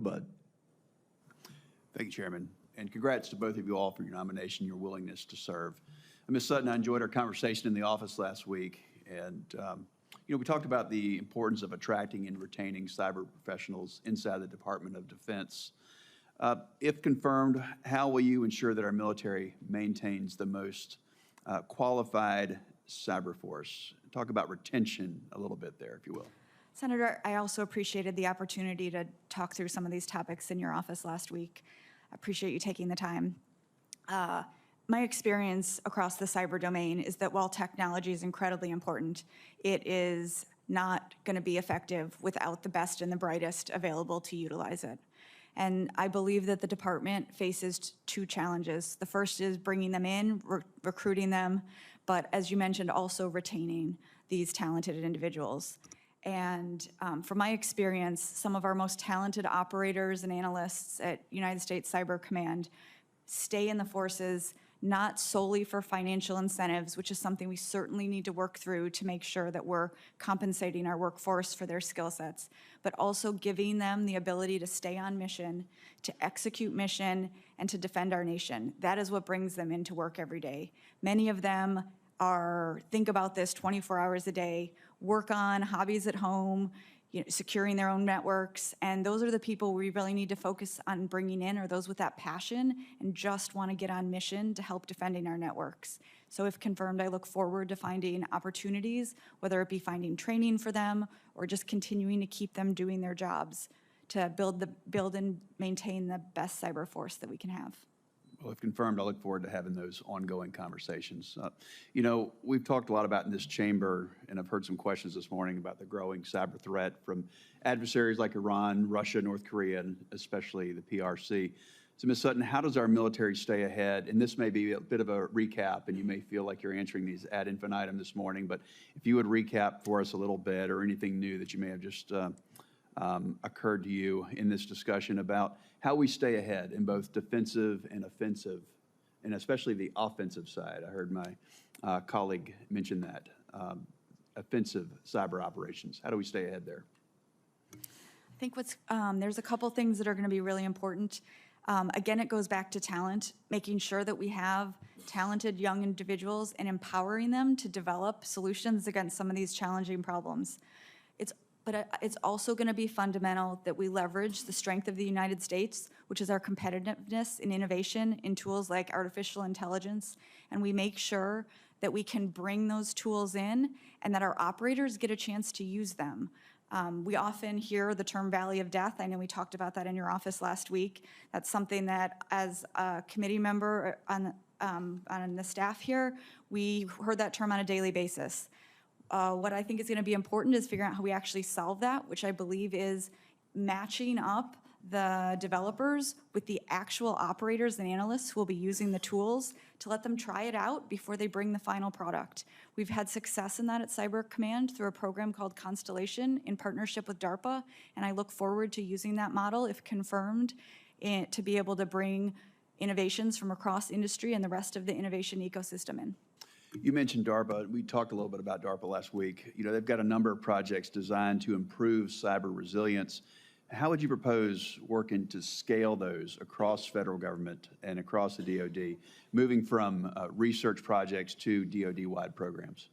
Bud. Thank you, Chairman. And congrats to both of you all for your nomination, your willingness to serve. Ms. Sutton, I enjoyed our conversation in the office last week. And, we talked about the importance of attracting and retaining cyber professionals inside the Department of Defense. If confirmed, how will you ensure that our military maintains the most qualified cyber force? Talk about retention a little bit there, if you will. Senator, I also appreciated the opportunity to talk through some of these topics in your office last week. I appreciate you taking the time. My experience across the cyber domain is that while technology is incredibly important, it is not going to be effective without the best and the brightest available to utilize it. And I believe that the department faces two challenges. The first is bringing them in, recruiting them, but as you mentioned, also retaining these talented individuals. And from my experience, some of our most talented operators and analysts at United States Cyber Command stay in the forces not solely for financial incentives, which is something we certainly need to work through to make sure that we're compensating our workforce for their skill sets, but also giving them the ability to stay on mission, to execute mission, and to defend our nation. That is what brings them into work every day. Many of them think about this 24 hours a day, work on hobbies at home, securing their own networks, and those are the people we really need to focus on bringing in, are those with that passion and just want to get on mission to help defending our networks. So if confirmed, I look forward to finding opportunities, whether it be finding training for them or just continuing to keep them doing their jobs to build and maintain the best cyber force that we can have. Well, if confirmed, I look forward to having those ongoing conversations. We've talked a lot about in this chamber, and I've heard some questions this morning about the growing cyber threat from adversaries like Iran, Russia, North Korea, and especially the PRC. So, Ms. Sutton, how does our military stay ahead? And this may be a bit of a recap, and you may feel like you're answering these ad infinitum this morning, but if you would recap for us a little bit, or anything new that you may have just occurred to you in this discussion about how we stay ahead in both defensive and offensive, and especially the offensive side. I heard my colleague mention that, offensive cyber operations. How do we stay ahead there? I think there's a couple things that are going to be really important. Again, it goes back to talent, making sure that we have talented young individuals and empowering them to develop solutions against some of these challenging problems. But it's also going to be fundamental that we leverage the strength of the United States, which is our competitiveness and innovation in tools like artificial intelligence, and we make sure that we can bring those tools in and that our operators get a chance to use them. We often hear the term Valley of Death. I know we talked about that in your office last week. That's something that, as a committee member on the staff here, we heard that term on a daily basis. What I think is going to be important is figuring out how we actually solve that, which I believe is matching up the developers with the actual operators and analysts who will be using the tools to let them try it out before they bring the final product. We've had success in that at Cyber Command through a program called Constellation in partnership with DARPA, and I look forward to using that model, if confirmed, to be able to bring innovations from across industry and the rest of the innovation ecosystem in. You mentioned DARPA. We talked a little bit about DARPA last week. They've got a number of projects designed to improve cyber resilience. How would you propose working to scale those across federal government and across the DoD, moving from research projects to DoD-wide programs?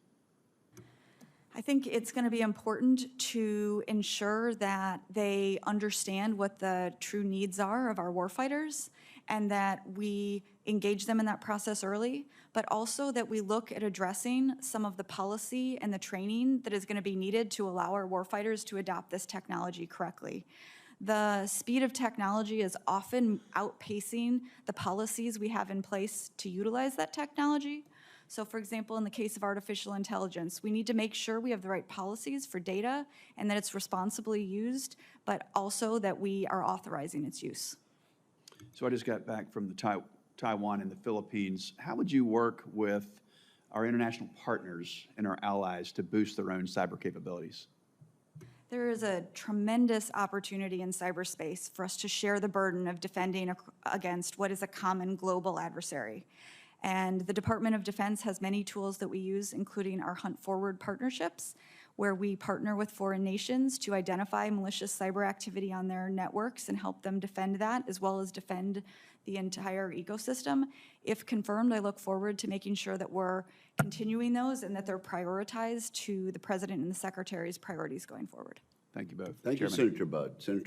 I think it's going to be important to ensure that they understand what the true needs are of our warfighters and that we engage them in that process early, but also that we look at addressing some of the policy and the training that is going to be needed to allow our warfighters to adopt this technology correctly. The speed of technology is often outpacing the policies we have in place to utilize that technology. So for example, in the case of artificial intelligence, we need to make sure we have the right policies for data and that it's responsibly used, but also that we are authorizing its use. So I just got back from Taiwan and the Philippines. How would you work with our international partners and our allies to boost their own cyber capabilities? There is a tremendous opportunity in cyberspace for us to share the burden of defending against what is a common global adversary. And the Department of Defense has many tools that we use, including our Hunt Forward partnerships, where we partner with foreign nations to identify malicious cyber activity on their networks and help them defend that, as well as defend the entire ecosystem. If confirmed, I look forward to making sure that we're continuing those and that they're prioritized to the President and the Secretary's priorities going forward. Thank you both. Thank you, Chairman. Senator Budd. Senator